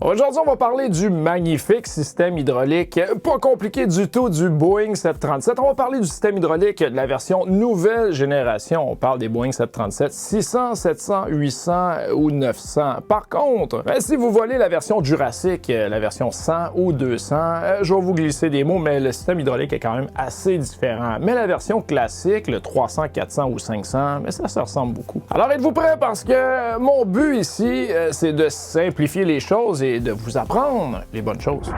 Aujourd'hui, on va parler du magnifique système hydraulique, pas compliqué du tout, du Boeing 737. On va parler du système hydraulique de la version nouvelle génération. On parle des Boeing 737 600, 700, 800 ou 900. Par contre, si vous volez la version Jurassic, la version 100 ou 200, je vais vous glisser des mots, mais le système hydraulique est quand même assez différent. Mais la version classique, le 300, 400 ou 500, mais ça se ressemble beaucoup. Alors êtes-vous prêts? Parce que mon but ici, c'est de simplifier les choses et de vous apprendre les bonnes choses.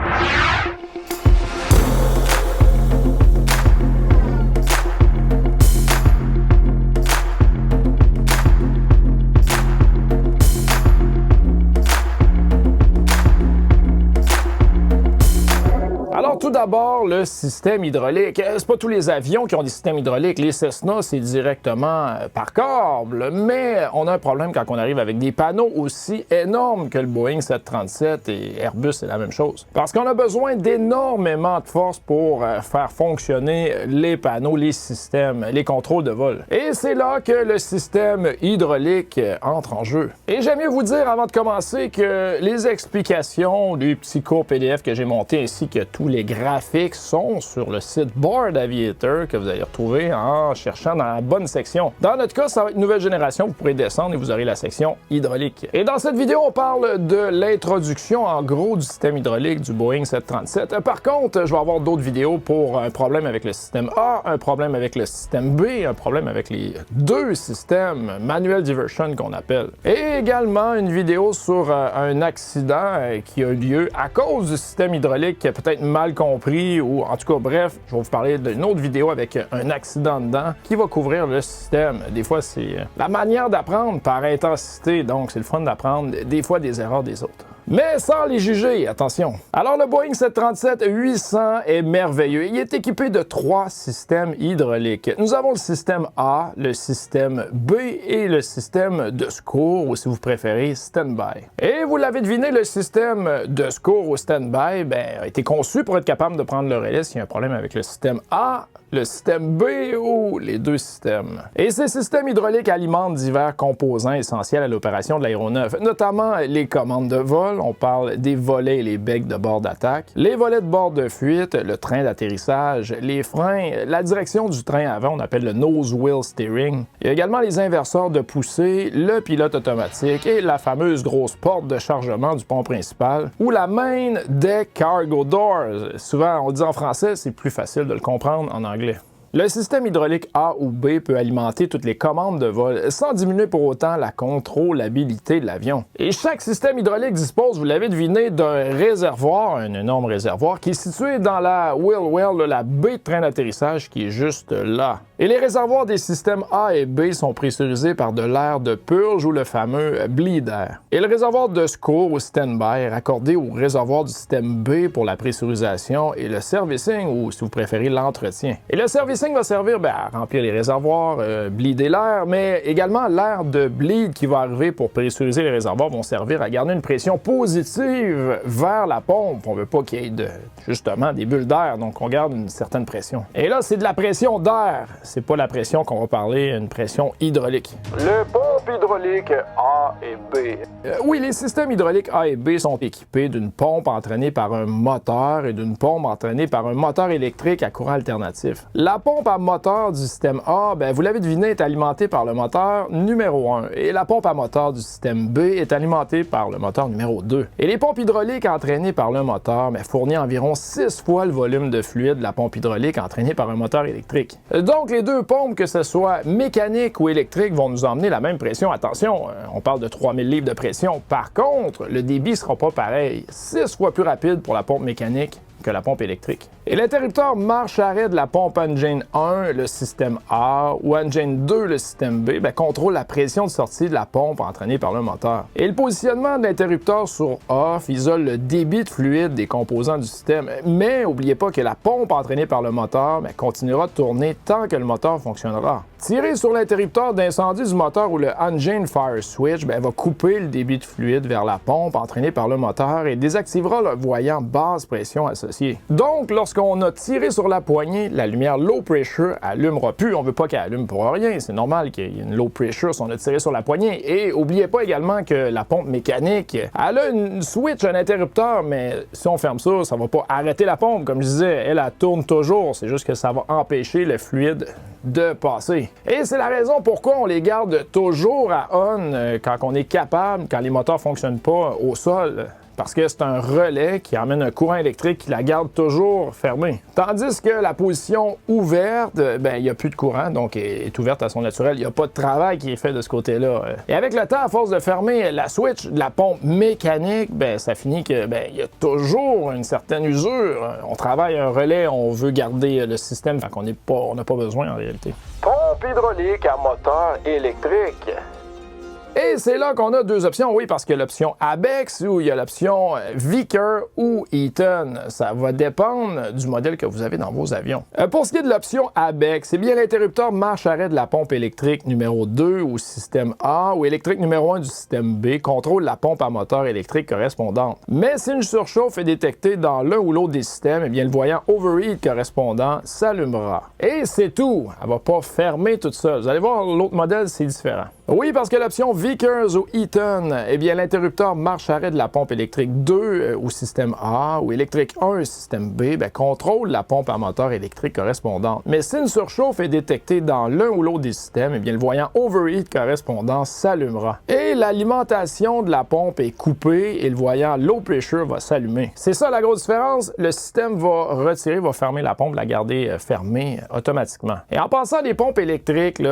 Alors, tout d'abord, le système hydraulique. C'est pas tous les avions qui ont des systèmes hydrauliques. Les Cessna, c'est directement par câble. Mais on a un problème quand on arrive avec des panneaux aussi énormes que le Boeing 737 et Airbus, c'est la même chose. Parce qu'on a besoin d'énormément de force pour faire fonctionner les panneaux, les systèmes, les contrôles de vol. Et c'est là que le système hydraulique entre en jeu. Et j'aime mieux vous dire avant de commencer que les explications du petit cours PDF que j'ai monté ainsi que tous les graphiques sont sur le site Board Aviator que vous allez retrouver en cherchant dans la bonne section. Dans notre cas, ça va être une nouvelle génération. Vous pourrez descendre et vous aurez la section hydraulique. Et dans cette vidéo, on parle de l'introduction en gros du système hydraulique du Boeing 737. Par contre, je vais avoir d'autres vidéos pour un problème avec le système A, un problème avec le système B, un problème avec les deux systèmes manual diversion qu'on appelle. Et également une vidéo sur un accident qui a eu lieu à cause du système hydraulique qui est peut-être mal compris ou en tout cas bref, je vais vous parler d'une autre vidéo avec un accident dedans qui va couvrir le système. Des fois, c'est la manière d'apprendre par intensité, donc c'est le fun d'apprendre des fois des erreurs des autres. Mais sans les juger, attention. Alors le Boeing 737-800 est merveilleux. Il est équipé de 3 systèmes hydrauliques. Nous avons le système A, le système B et le système de secours, ou si vous préférez, stand-by. Et vous l'avez deviné, le système de secours ou stand-by a été conçu pour être capable de prendre le relais s'il y a un problème avec le système A, le système B ou les deux systèmes. Et ces systèmes hydrauliques alimentent divers composants essentiels à l'opération de l'aéronef, notamment les commandes de vol, on parle des volets et les becs de bord d'attaque, les volets de bord de fuite, le train d'atterrissage, les freins, la direction du train avant, on appelle le nose wheel steering. Il y a également les inverseurs de poussée, le pilote automatique et la fameuse grosse porte de chargement du pont principal ou la main deck cargo doors. Souvent, on dit en français, c'est plus facile de le comprendre en anglais. Le système hydraulique A ou B peut alimenter toutes les commandes de vol sans diminuer pour autant la contrôlabilité de l'avion. Et chaque système hydraulique dispose, vous l'avez deviné, d'un réservoir, un énorme réservoir, qui est situé dans la wheel well, la baie de train d'atterrissage qui est juste là. Et les réservoirs des systèmes A et B sont pressurisés par de l'air de purge ou le fameux bleed air. Et le réservoir de secours ou stand-by est raccordé au réservoir du système B pour la pressurisation et le servicing ou, si vous préférez, l'entretien. Et le servicing va servir à remplir les réservoirs, bleeder l'air, mais également l'air de bleed qui va arriver pour pressuriser les réservoirs vont servir à garder une pression positive vers la pompe. On veut pas qu'il y ait justement des bulles d'air, donc on garde une certaine pression. Et là, c'est de la pression d'air. C'est pas la pression qu'on va parler, une pression hydraulique. Le pompe hydraulique A et B. Oui, les systèmes hydrauliques A et B sont équipés d'une pompe entraînée par un moteur et d'une pompe entraînée par un moteur électrique à courant alternatif. La pompe à moteur du système A, vous l'avez deviné, est alimentée par le moteur numéro 1 et la pompe à moteur du système B est alimentée par le moteur numéro 2. Et les pompes hydrauliques entraînées par le moteur fournissent environ 6 fois le volume de fluide de la pompe hydraulique entraînée par un moteur électrique. Donc les deux pompes, que ce soit mécanique ou électrique, vont nous emmener la même pression. Attention, on parle de 3000 livres de pression. Par contre, le débit ne sera pas pareil. 6 fois plus rapide pour la pompe mécanique que la pompe électrique. Et l'interrupteur marche-arrêt de la pompe engine 1, le système A, ou engine 2, le système B, contrôle la pression de sortie de la pompe entraînée par le moteur. Et le positionnement de l'interrupteur sur off isole le débit de fluide des composants du système. Mais n'oubliez pas que la pompe entraînée par le moteur continuera de tourner tant que le moteur fonctionnera. Tirer sur l'interrupteur d'incendie du moteur ou le engine fire switch va couper le débit de fluide vers la pompe entraînée par le moteur et désactivera le voyant basse pression à associée. Donc, lorsqu'on a tiré sur la poignée, la lumière low pressure allumera plus. On ne veut pas qu'elle allume pour rien. C'est normal qu'il y ait une low pressure si on a tiré sur la poignée. Et n'oubliez pas également que la pompe mécanique, elle a une switch, un interrupteur, mais si on ferme ça, ça ne va pas arrêter la pompe. Comme je disais, elle tourne toujours. C'est juste que ça va empêcher le fluide de passer. Et c'est la raison pourquoi on les garde toujours à on quand on est capable, quand les moteurs ne fonctionnent pas au sol. Parce que c'est un relais qui amène un courant électrique qui la garde toujours fermée. Tandis que la position ouverte, ben il n'y a plus de courant, donc elle est ouverte à son naturel. Il n'y a pas de travail qui est fait de ce côté-là. Et avec le temps, à force de fermer la switch de la pompe mécanique, ben ça finit que il y a toujours une certaine usure. On travaille un relais, on veut garder le système, fait qu'on n'a pas besoin en réalité. Pompe hydraulique à moteur électrique. Et c'est là qu'on a deux options, oui, parce qu'il y a l'option ABEX ou il y a l'option Vickers ou Eaton. Ça va dépendre du modèle que vous avez dans vos avions. Pour ce qui est de l'option ABEX, c'est bien l'interrupteur marche-arrêt de la pompe électrique numéro 2 ou système A ou électrique numéro 1 du système B contrôle la pompe à moteur électrique correspondante. Mais si une surchauffe est détectée dans l'un ou l'autre des systèmes, eh bien le voyant overheat correspondant s'allumera. Et c'est tout. Elle ne va pas fermer toute seule. Vous allez voir, l'autre modèle, c'est différent. Oui, parce que l'option Vickers ou Eaton, eh bien l'interrupteur marche-arrêt de la pompe électrique 2 au système A ou électrique 1 au système B contrôle la pompe à moteur électrique correspondante. Mais si une surchauffe est détectée dans l'un ou l'autre des systèmes, eh bien le voyant overheat correspondant s'allumera. Et l'alimentation de la pompe est coupée et le voyant low pressure va s'allumer. C'est ça la grosse différence. Le système va fermer la pompe, la garder fermée automatiquement. Et en passant des pompes électriques,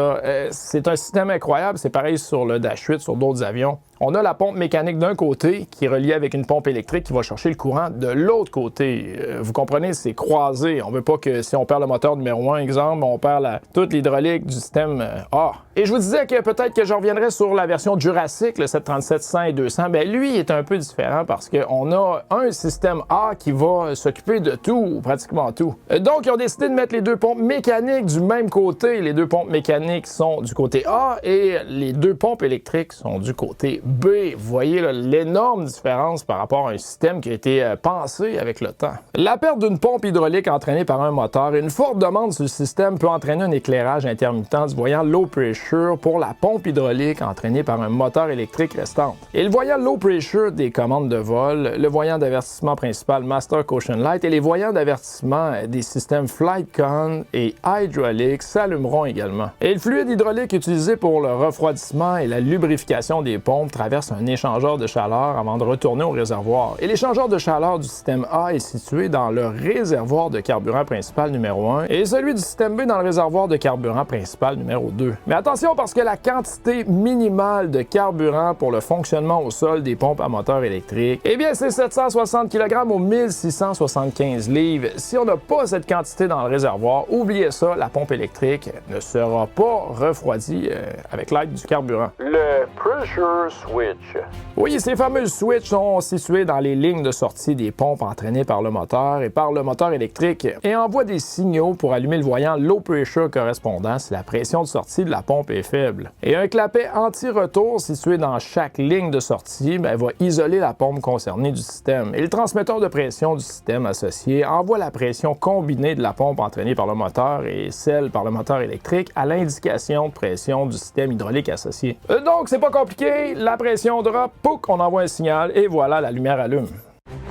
c'est un système incroyable. C'est pareil sur le Dash 8, sur d'autres avions. On a la pompe mécanique d'un côté qui est reliée avec une pompe électrique qui va chercher le courant de l'autre côté. Vous comprenez, c'est croisé. On ne veut pas que si on perd le moteur numéro 1, exemple, on perd toute l'hydraulique du système A. Et je vous disais que peut-être que je reviendrai sur la version Jurassic, le 737 100 et 200. Lui, il est un peu différent parce qu'on a un système A qui va s'occuper de tout, ou pratiquement tout. Donc, ils ont décidé de mettre les deux pompes mécaniques du même côté. Les deux pompes mécaniques sont du côté A et les deux pompes électriques sont du côté B. Vous voyez l'énorme différence par rapport à un système qui a été pensé avec le temps. La perte d'une pompe hydraulique entraînée par un moteur et une forte demande sur le système peut entraîner un éclairage intermittent du voyant low pressure pour la pompe hydraulique entraînée par un moteur électrique restante. Et le voyant low pressure des commandes de vol, le voyant d'avertissement principal Master Caution Light et les voyants d'avertissement des systèmes FlightCon et Hydraulic s'allumeront également. Et le fluide hydraulique utilisé pour le refroidissement et la lubrification des pompes traverse un échangeur de chaleur avant de retourner au réservoir. Et l'échangeur de chaleur du système A est situé dans le réservoir de carburant principal numéro 1 et celui du système B dans le réservoir de carburant principal numéro 2. Mais attention parce que la quantité minimale de carburant pour le fonctionnement au sol des pompes à moteur électrique, eh bien c'est 760 kg ou 1675 livres. Si on n'a pas cette quantité dans le réservoir, oubliez ça, la pompe électrique ne sera pas refroidie avec l'aide du carburant. Le pressure switch. Oui, ces fameuses switches sont situées dans les lignes de sortie des pompes entraînées par le moteur et par le moteur électrique et envoient des signaux pour allumer le voyant low pressure correspondant si la pression de sortie de la pompe est faible. Et un clapet anti-retour situé dans chaque ligne de sortie va isoler la pompe concernée du système. Et le transmetteur de pression du système associé envoie la pression combinée de la pompe entraînée par le moteur et celle par le moteur électrique à l'indication de pression du système hydraulique associé. Donc, c'est pas compliqué, la pression drop, pouc, on envoie un signal et voilà, la lumière allume.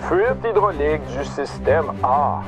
Fuite hydraulique du système A.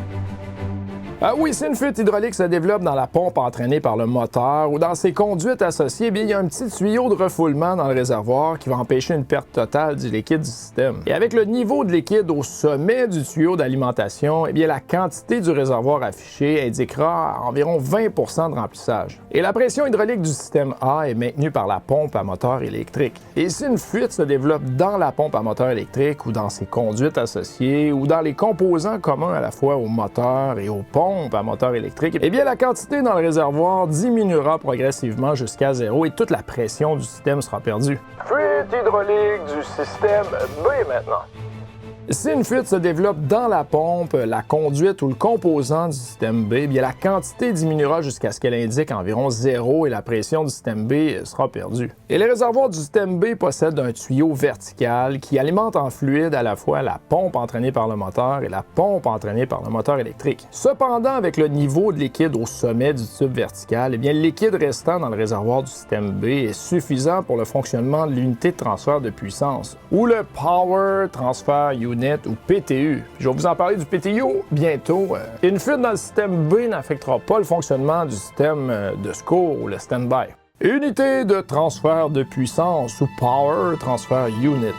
Oui, si une fuite hydraulique se développe dans la pompe entraînée par le moteur ou dans ses conduites associées, bien, il y a un petit tuyau de refoulement dans le réservoir qui va empêcher une perte totale du liquide du système. Et avec le niveau de liquide au sommet du tuyau d'alimentation, eh bien, la quantité du réservoir affichée indiquera environ 20 de remplissage. Et la pression hydraulique du système A est maintenue par la pompe à moteur électrique. Et si une fuite se développe dans la pompe à moteur électrique ou dans ses conduites associées ou dans les composants communs à la fois au moteur et aux pompes à moteur électrique, eh bien la quantité dans le réservoir diminuera progressivement jusqu'à zéro et toute la pression du système sera perdue. Fuite hydraulique du système B maintenant. Si une fuite se développe dans la pompe, la conduite ou le composant du système B, bien la quantité diminuera jusqu'à ce qu'elle indique environ 0 et la pression du système B sera perdue. Et les réservoirs du système B possèdent un tuyau vertical qui alimente en fluide à la fois la pompe entraînée par le moteur et la pompe entraînée par le moteur électrique. Cependant, avec le niveau de liquide au sommet du tube vertical, eh bien, le liquide restant dans le réservoir du système B est suffisant pour le fonctionnement de l'unité de transfert de puissance, ou le Power Transfer Unit ou PTU. Je vais vous en parler du PTU bientôt. Une fuite dans le système B n'affectera pas le fonctionnement du système de secours ou le stand-by. Unité de transfert de puissance ou Power Transfer Unit.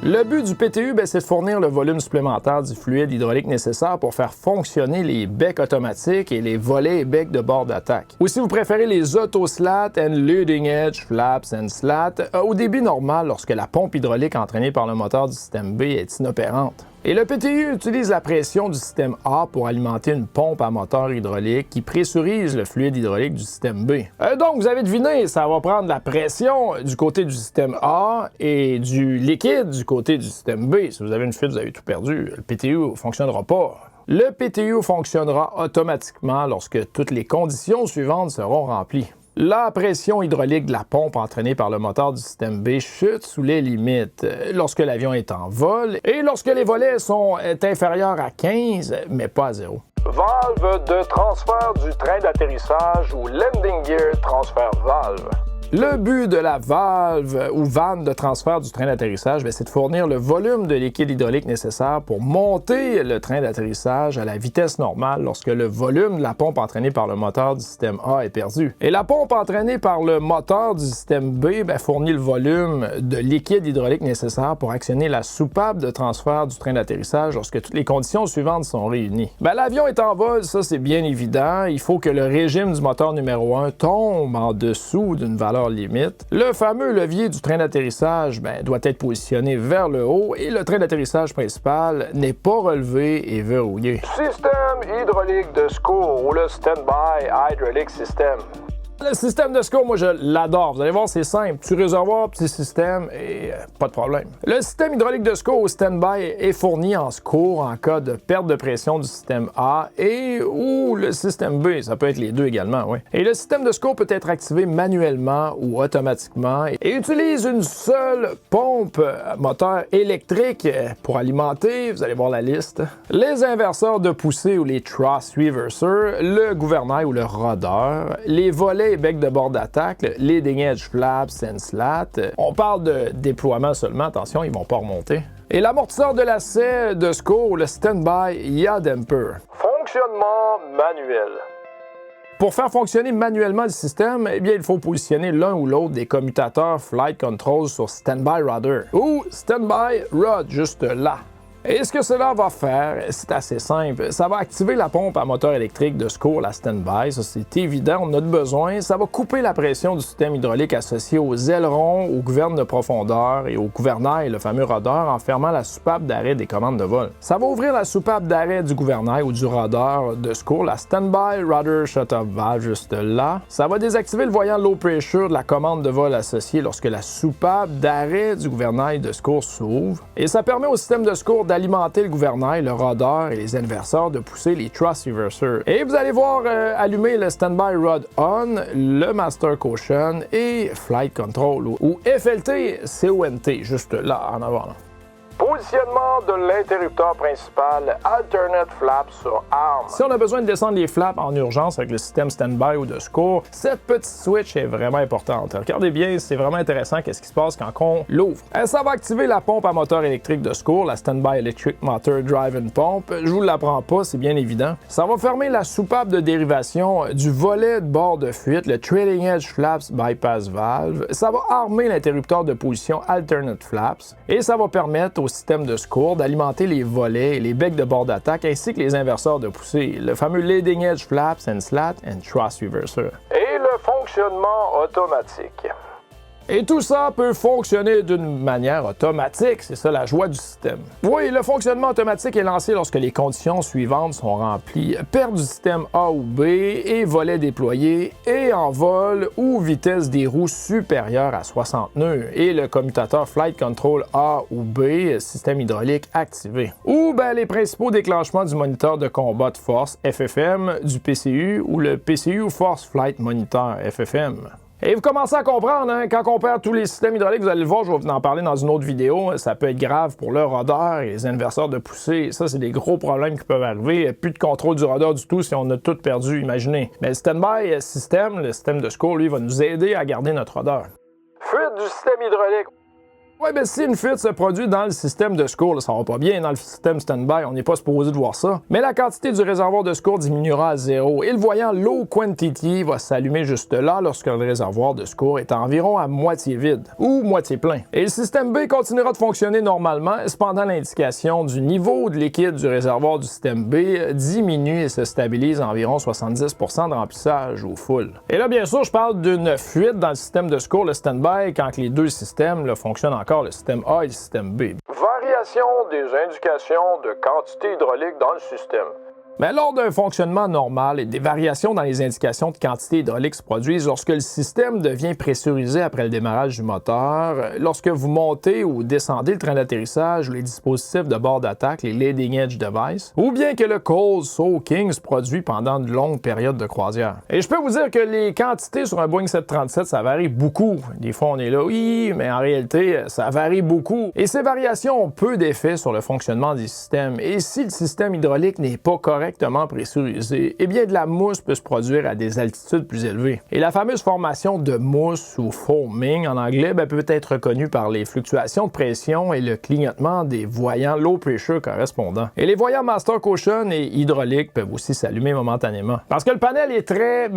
Le but du PTU, c'est de fournir le volume supplémentaire du fluide hydraulique nécessaire pour faire fonctionner les becs automatiques et les volets et becs de bord d'attaque. Ou si vous préférez les auto-slats and leading edge flaps and slats au débit normal lorsque la pompe hydraulique entraînée par le moteur du système B est inopérante. Et le PTU utilise la pression du système A pour alimenter une pompe à moteur hydraulique qui pressurise le fluide hydraulique du système B. Donc, vous avez deviné, ça va prendre la pression du côté du système A et du liquide du côté du système B. Si vous avez une fuite, vous avez tout perdu. Le PTU ne fonctionnera pas. Le PTU fonctionnera automatiquement lorsque toutes les conditions suivantes seront remplies. La pression hydraulique de la pompe entraînée par le moteur du système B chute sous les limites lorsque l'avion est en vol et lorsque les volets sont inférieurs à 15, mais pas à 0. Valve de transfert du train d'atterrissage ou landing gear transfer valve. Le but de la valve ou vanne de transfert du train d'atterrissage, c'est de fournir le volume de liquide hydraulique nécessaire pour monter le train d'atterrissage à la vitesse normale lorsque le volume de la pompe entraînée par le moteur du système A est perdu. Et la pompe entraînée par le moteur du système B fournit le volume de liquide hydraulique nécessaire pour actionner la soupape de transfert du train d'atterrissage lorsque toutes les conditions suivantes sont réunies. L'avion est en vol, ça c'est bien évident. Il faut que le régime du moteur numéro 1 tombe en dessous d'une valeur limite. Le fameux levier du train d'atterrissage doit être positionné vers le haut et le train d'atterrissage principal n'est pas relevé et verrouillé. Système hydraulique de secours ou le Stand-by Hydraulic System. Le système de secours, moi, je l'adore. Vous allez voir, c'est simple. Petit réservoir, petit système et pas de problème. Le système hydraulique de secours au stand-by est fourni en secours en cas de perte de pression du système A et ou le système B. Ça peut être les deux également, oui. Et le système de secours peut être activé manuellement ou automatiquement et utilise une seule pompe moteur électrique pour alimenter, vous allez voir la liste, les inverseurs de poussée ou les thrust reversers, le gouvernail ou le rodeur, les volets et becs de bord d'attaque, le leading edge flaps and slats. On parle de déploiement seulement, attention, ils vont pas remonter. Et l'amortisseur de lacet de secours, le Stand-by yaw damper. Fonctionnement manuel. Pour faire fonctionner manuellement le système, il faut positionner l'un ou l'autre des commutateurs Flight Control sur Stand-by Rudder ou Stand-by Rod, juste là. Et ce que cela va faire, c'est assez simple. Ça va activer la pompe à moteur électrique de secours, la stand-by, ça c'est évident, on en a besoin. Ça va couper la pression du système hydraulique associé aux ailerons, aux gouvernes de profondeur et au gouvernail, le fameux rudder, en fermant la soupape d'arrêt des commandes de vol. Ça va ouvrir la soupape d'arrêt du gouvernail ou du rudder de secours, la stand-by rudder shut-off valve, juste là. Ça va désactiver le voyant low pressure de la commande de vol associée lorsque la soupape d'arrêt du gouvernail de secours s'ouvre. Et ça permet au système de secours d'alimenter le gouvernail, le rudder et les inverseurs de pousser les thrust reversers. Et vous allez voir allumer le Standby Rod On, le Master Caution et Flight Control ou FLT CONT, juste là en avant. Là. Positionnement de l'interrupteur principal Alternate Flap sur arme. Si on a besoin de descendre les flaps en urgence avec le système stand-by ou de secours, cette petite switch est vraiment importante. Regardez bien, c'est vraiment intéressant qu'est-ce qui se passe quand on l'ouvre. Ça va activer la pompe à moteur électrique de secours, la Standby Electric Motor Drive-In Pump. Je vous l'apprends pas, c'est bien évident. Ça va fermer la soupape de dérivation du volet de bord de fuite, le Trailing Edge Flaps Bypass Valve. Ça va armer l'interrupteur de position Alternate Flaps et ça va permettre au système de secours d'alimenter les volets et les becs de bord d'attaque ainsi que les inverseurs de poussée, le fameux Leading Edge Flaps and Slat and Thrust Reverser. Et le fonctionnement automatique. Et tout ça peut fonctionner d'une manière automatique, c'est ça la joie du système. Oui, le fonctionnement automatique est lancé lorsque les conditions suivantes sont remplies. Perte du système A ou B et volet déployé et en vol ou vitesse des roues supérieure à 60 nœuds et le commutateur Flight Control A ou B, système hydraulique activé. Ou les principaux déclenchements du moniteur de combat de force FFM, du PCU ou le PCU Force Flight Monitor FFM. Et vous commencez à comprendre, hein, quand on perd tous les systèmes hydrauliques, vous allez le voir, je vais vous en parler dans une autre vidéo, ça peut être grave pour le rudder et les inverseurs de poussée. Ça, c'est des gros problèmes qui peuvent arriver. Plus de contrôle du rudder du tout si on a tout perdu, imaginez. Mais le stand-by système, le système de secours, lui, va nous aider à garder notre rudder. Fuite du système hydraulique. Oui, si une fuite se produit dans le système de secours, là, ça va pas bien dans le système stand-by, on n'est pas supposé de voir ça. Mais la quantité du réservoir de secours diminuera à 0 et le voyant Low Quantity va s'allumer juste là lorsque le réservoir de secours est environ à moitié vide ou moitié plein. Et le système B continuera de fonctionner normalement, cependant l'indication du niveau de liquide du réservoir du système B diminue et se stabilise à environ 70% de remplissage ou full. Et là, bien sûr, je parle d'une fuite dans le système de secours, le stand-by, quand les deux systèmes là, fonctionnent encore. Le système A et le système B. Variation des indications de quantité hydraulique dans le système. Mais lors d'un fonctionnement normal, des variations dans les indications de quantité hydraulique se produisent lorsque le système devient pressurisé après le démarrage du moteur, lorsque vous montez ou descendez le train d'atterrissage ou les dispositifs de bord d'attaque, les leading edge devices, ou bien que le cold soaking se produit pendant de longues périodes de croisière. Et je peux vous dire que les quantités sur un Boeing 737, ça varie beaucoup. Des fois, on est là, oui, mais en réalité, ça varie beaucoup. Et ces variations ont peu d'effet sur le fonctionnement des systèmes. Et si le système hydraulique n'est pas correctement pressurisé, eh bien de la mousse peut se produire à des altitudes plus élevées. Et la fameuse formation de mousse ou foaming en anglais peut être reconnue par les fluctuations de pression et le clignotement des voyants low pressure correspondants. Et les voyants master caution et hydraulique peuvent aussi s'allumer momentanément. Parce que le panel est très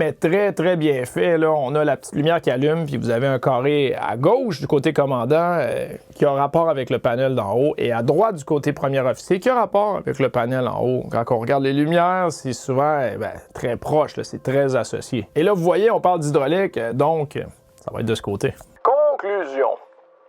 bien fait. Là, on a la petite lumière qui allume, puis vous avez un carré à gauche du côté commandant qui a rapport avec le panel d'en haut et à droite du côté premier officier qui a rapport avec le panel en haut. Quand on regarde les lumière, c'est souvent très proche, c'est très associé. Et là, vous voyez, on parle d'hydraulique, donc ça va être de ce côté. Conclusion.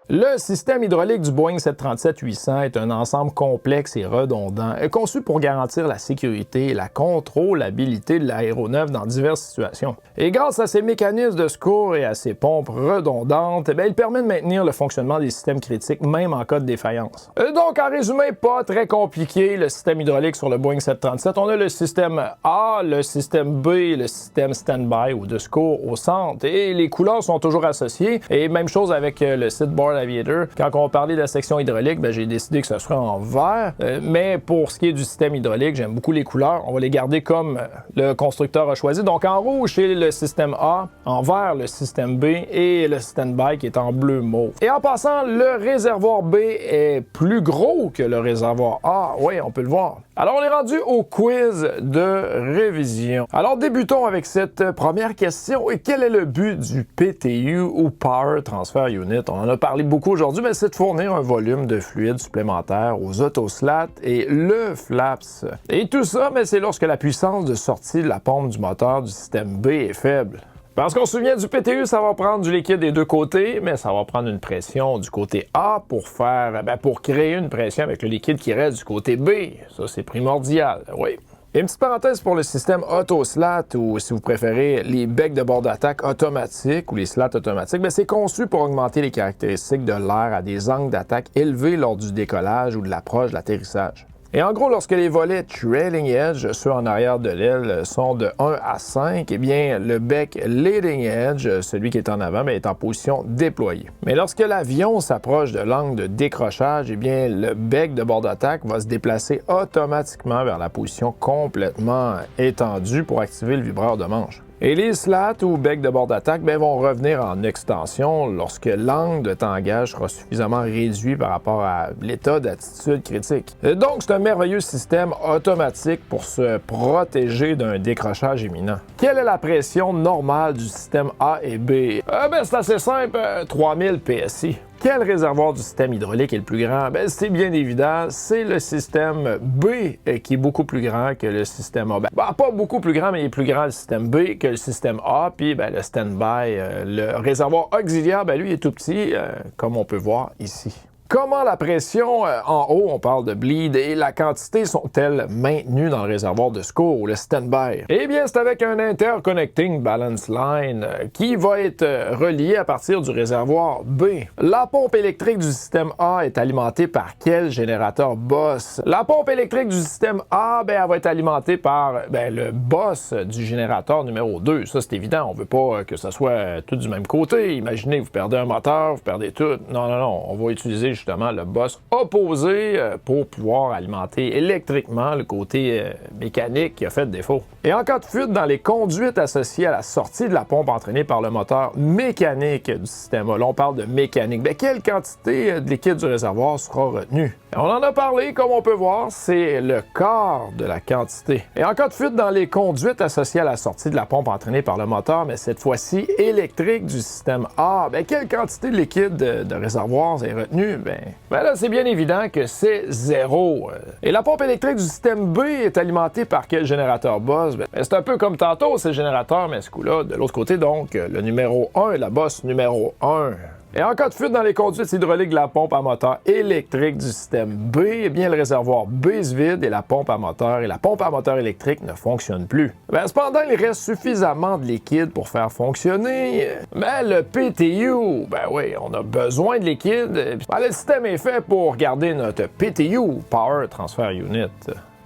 Le système hydraulique du Boeing 737-800 est un ensemble complexe et redondant, conçu pour garantir la sécurité et la contrôlabilité de l'aéronef dans diverses situations. Et grâce à ses mécanismes de secours et à ses pompes redondantes, il permet de maintenir le fonctionnement des systèmes critiques, même en cas de défaillance. Donc, en résumé, pas très compliqué, le système hydraulique sur le Boeing 737. On a le système A, le système B, le système stand-by ou de secours au centre, et les couleurs sont toujours associées. Et même chose avec le Seatboard Aviator. Quand on parlait de la section hydraulique, j'ai décidé que ce serait en vert. Mais pour ce qui est du système hydraulique, j'aime beaucoup les couleurs. On va les garder comme le constructeur a choisi. Donc en rouge, c'est le système A, en vert, le système B et le stand-by qui est en bleu mauve. Et en passant, le réservoir B est plus gros que le réservoir A. Oui, on peut le voir. Alors, on est rendu au quiz de révision. Alors, débutons avec cette première question. Et quel est le but du PTU ou Power Transfer Unit? On en a parlé beaucoup aujourd'hui, mais c'est de fournir un volume de fluide supplémentaire aux autoslats et le flaps. Et tout ça, c'est lorsque la puissance de sortie de la pompe du moteur du système B est faible. Parce qu'on se souvient du PTU, ça va prendre du liquide des deux côtés, mais ça va prendre une pression du côté A pour créer une pression avec le liquide qui reste du côté B. Ça, c'est primordial, oui. Et une petite parenthèse pour le système autoslat, ou si vous préférez, les becs de bord d'attaque automatiques ou les slats automatiques, c'est conçu pour augmenter les caractéristiques de l'air à des angles d'attaque élevés lors du décollage ou de l'approche de l'atterrissage. Et en gros, lorsque les volets trailing edge, ceux en arrière de l'aile, sont de 1 à 5, eh bien, le bec leading edge, celui qui est en avant, est en position déployée. Mais lorsque l'avion s'approche de l'angle de décrochage, eh bien, le bec de bord d'attaque va se déplacer automatiquement vers la position complètement étendue pour activer le vibreur de manche. Et les slats ou becs de bord d'attaque vont revenir en extension lorsque l'angle de tangage sera suffisamment réduit par rapport à l'état d'attitude critique. Donc, c'est un merveilleux système automatique pour se protéger d'un décrochage imminent. Quelle est la pression normale du système A et B? C'est assez simple, 3000 PSI. Quel réservoir du système hydraulique est le plus grand? Ben, c'est bien évident, c'est le système B qui est beaucoup plus grand que le système A. Ben, pas beaucoup plus grand, mais il est plus grand le système B que le système A. Puis ben, le stand-by, le réservoir auxiliaire, ben, lui, il est tout petit, comme on peut voir ici. Comment la pression en haut, on parle de bleed, et la quantité sont-elles maintenues dans le réservoir de secours, le stand-by? Eh bien, c'est avec un interconnecting balance line qui va être relié à partir du réservoir B. La pompe électrique du système A est alimentée par quel générateur boss? La pompe électrique du système A, ben, elle va être alimentée par le boss du générateur numéro 2. Ça, c'est évident. On ne veut pas que ce soit tout du même côté. Imaginez, vous perdez un moteur, vous perdez tout. Non, non, non. On va utiliser justement le boss opposé pour pouvoir alimenter électriquement le côté mécanique qui a fait défaut. Et en cas de fuite dans les conduites associées à la sortie de la pompe entraînée par le moteur mécanique du système A, là on parle de mécanique, bien, quelle quantité de liquide du réservoir sera retenue? On en a parlé, comme on peut voir, c'est le quart de la quantité. Et en cas de fuite dans les conduites associées à la sortie de la pompe entraînée par le moteur, mais cette fois-ci électrique du système A, bien, quelle quantité de liquide de réservoir est retenue? Ben là, c'est bien évident que c'est 0. Et la pompe électrique du système B est alimentée par quel générateur boss? Ben, c'est un peu comme tantôt, c'est le générateur, mais ce coup-là, de l'autre côté, donc, le numéro 1, la boss numéro 1. Et en cas de fuite dans les conduites hydrauliques de la pompe à moteur électrique du système B, eh bien, le réservoir B se vide et la pompe à moteur électrique ne fonctionne plus. Ben, cependant, il reste suffisamment de liquide pour faire fonctionner le PTU. Ben oui, on a besoin de liquide. Ben, le système est fait pour garder notre PTU, Power Transfer Unit.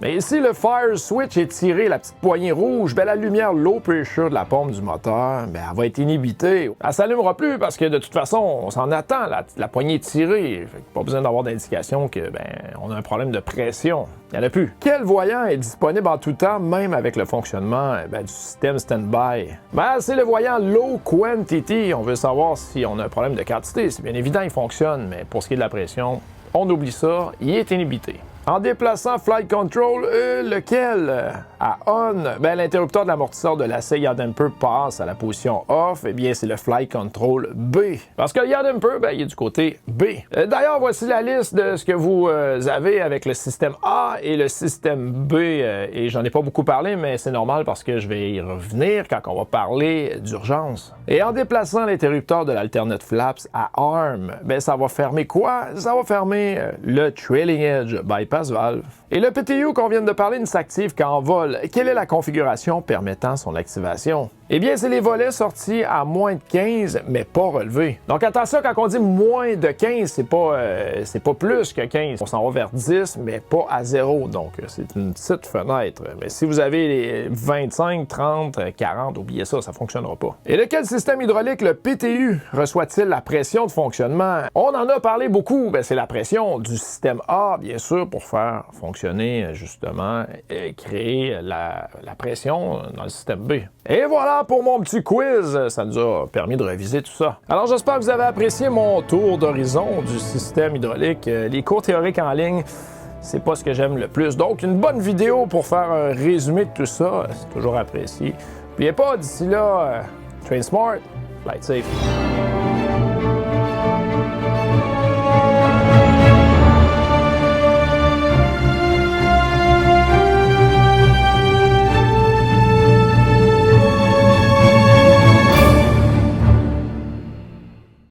Mais ici, le fire switch est tiré, la petite poignée rouge, ben la lumière low pressure de la pompe du moteur, ben elle va être inhibitée. Elle s'allumera plus parce que de toute façon, on s'en attend, la poignée est tirée. Fait que pas besoin d'avoir d'indication que on a un problème de pression. Il n'y en a plus. Quel voyant est disponible en tout temps, même avec le fonctionnement du système stand-by? Ben, c'est le voyant low quantity. On veut savoir si on a un problème de quantité. C'est bien évident, il fonctionne, mais pour ce qui est de la pression, on oublie ça, il est inhibité. En déplaçant Flight Control, lequel à on, ben, l'interrupteur de l'amortisseur de l'essai yaw damper passe à la position off, eh bien c'est le Flight Control B. Parce que le yaw damper, ben, il est du côté B. D'ailleurs, voici la liste de ce que vous avez avec le système A et le système B. Et j'en ai pas beaucoup parlé, mais c'est normal parce que je vais y revenir quand on va parler d'urgence. Et en déplaçant l'interrupteur de l'alternate flaps à arm, ben, ça va fermer quoi? Ça va fermer le trailing edge bypass valve. Et le PTU qu'on vient de parler ne s'active qu'en vol. Quelle est la configuration permettant son activation? Eh bien, c'est les volets sortis à moins de 15, mais pas relevés. Donc attention, quand on dit moins de 15, c'est pas plus que 15. On s'en va vers 10, mais pas à 0. Donc, c'est une petite fenêtre. Mais si vous avez les 25, 30, 40, oubliez ça, ça ne fonctionnera pas. Et de quel système hydraulique le PTU reçoit-il la pression de fonctionnement? On en a parlé beaucoup. Ben, c'est la pression du système A, bien sûr, pour faire fonctionner, justement, et créer la pression dans le système B. Et voilà pour mon petit quiz, ça nous a permis de réviser tout ça. Alors j'espère que vous avez apprécié mon tour d'horizon du système hydraulique. Les cours théoriques en ligne, c'est pas ce que j'aime le plus. Donc une bonne vidéo pour faire un résumé de tout ça, c'est toujours apprécié. N'oubliez pas, d'ici là, train smart, flight safe.